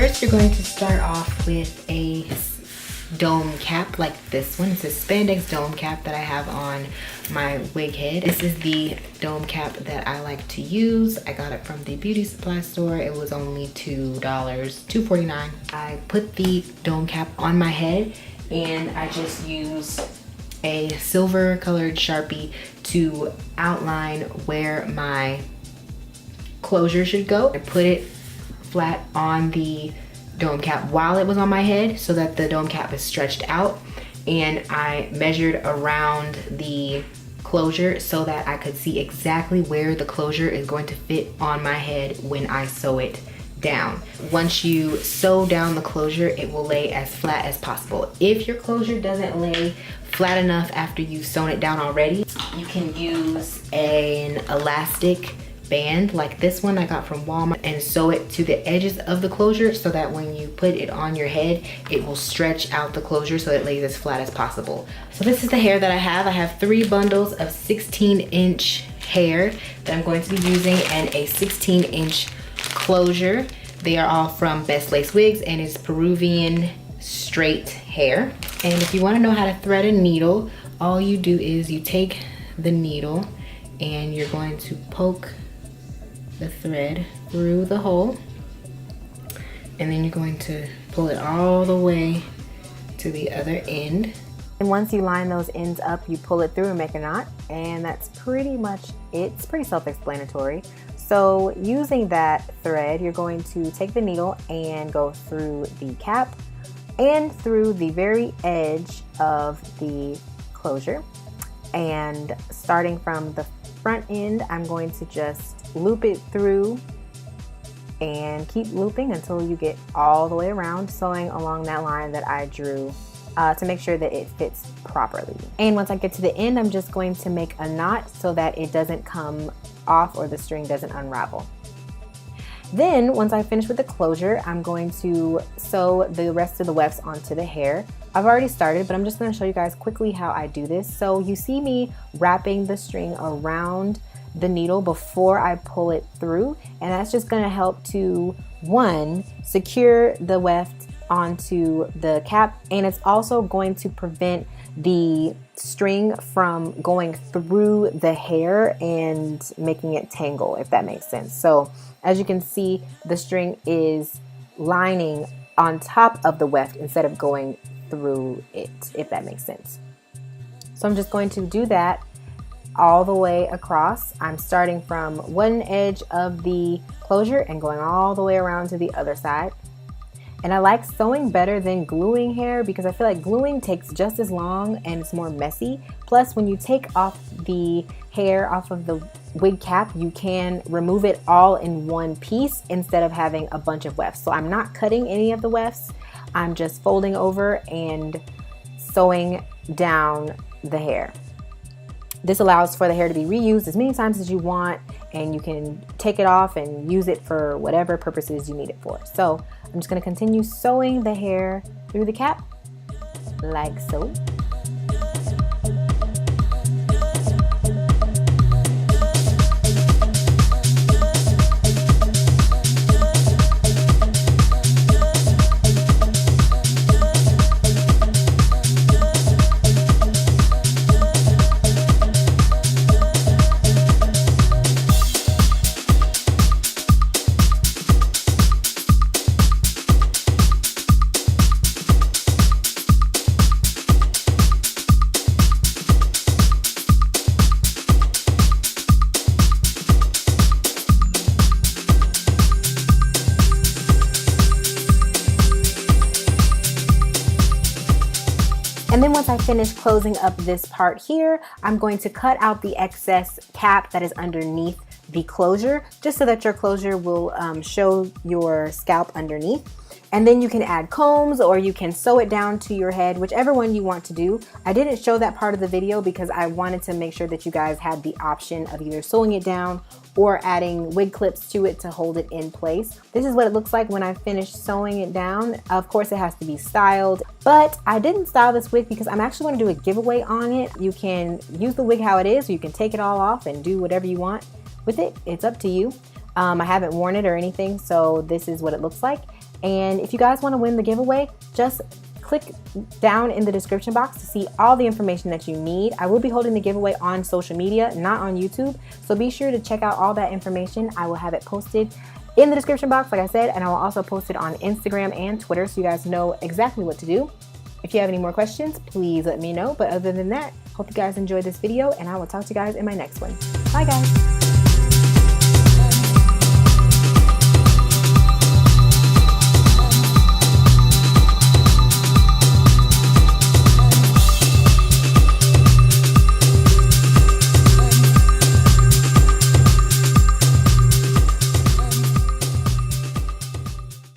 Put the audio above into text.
First, you're going to start off with a dome cap like this one. It's a spandex dome cap that I have on my wig head. This is the dome cap that I like to use. I got it from the beauty supply store. It was only $2.49. I put the dome cap on my head and I just use a silver colored Sharpie to outline where my closure should go. I put it flat on the dome cap while it was on my head so that the dome cap is stretched out, and I measured around the closure so that I could see exactly where the closure is going to fit on my head when I sew it down. Once you sew down the closure, it will lay as flat as possible. If your closure doesn't lay flat enough after you've sewn it down already, you can use an elastic band like this one I got from Walmart and sew it to the edges of the closure so that when you put it on your head, it will stretch out the closure so it lays as flat as possible. So this is the hair that I have. I have 3 bundles of 16-inch hair that I'm going to be using and a 16-inch closure. They are all from Bestlacewigs and it's Peruvian straight hair. And if you want to know how to thread a needle, all you do is you take the needle and you're going to poke the thread through the hole, and then you're going to pull it all the way to the other end. And once you line those ends up, you pull it through and make a knot, and that's pretty much it. It's pretty self-explanatory. So using that thread, you're going to take the needle and go through the cap and through the very edge of the closure. And starting from the front end, I'm going to just loop it through and keep looping until you get all the way around, sewing along that line that I drew to make sure that it fits properly. And once I get to the end, I'm just going to make a knot so that it doesn't come off or the string doesn't unravel. Then once I finish with the closure, I'm going to sew the rest of the wefts onto the hair. I've already started, but I'm just going to show you guys quickly how I do this. So you see me wrapping the string around the needle before I pull it through, and that's just going to help to, one, secure the weft onto the cap, and it's also going to prevent the string from going through the hair and making it tangle, if that makes sense. So as you can see, the string is lining on top of the weft instead of going through it, if that makes sense. So I'm just going to do that all the way across. I'm starting from one edge of the closure and going all the way around to the other side. And I like sewing better than gluing hair because I feel like gluing takes just as long and it's more messy. Plus, when you take off the hair off of the wig cap, you can remove it all in one piece instead of having a bunch of wefts. So I'm not cutting any of the wefts. I'm just folding over and sewing down the hair. This allows for the hair to be reused as many times as you want, and you can take it off and use it for whatever purposes you need it for. So I'm just going to continue sewing the hair through the cap like so. And then once I finish closing up this part here, I'm going to cut out the excess cap that is underneath the closure, just so that your closure will show your scalp underneath. And then you can add combs or you can sew it down to your head, whichever one you want to do. I didn't show that part of the video because I wanted to make sure that you guys had the option of either sewing it down or adding wig clips to it to hold it in place. This is what it looks like when I finish sewing it down. Of course, it has to be styled, but I didn't style this wig because I'm actually going to do a giveaway on it. You can use the wig how it is, or you can take it all off and do whatever you want with it. It's up to you. I haven't worn it or anything, so this is what it looks like. And if you guys want to win the giveaway, just click down in the description box to see all the information that you need. I will be holding the giveaway on social media, not on YouTube. So be sure to check out all that information. I will have it posted in the description box, like I said, and I will also post it on Instagram and Twitter so you guys know exactly what to do. If you have any more questions, please let me know. But other than that, hope you guys enjoyed this video, and I will talk to you guys in my next one. Bye guys.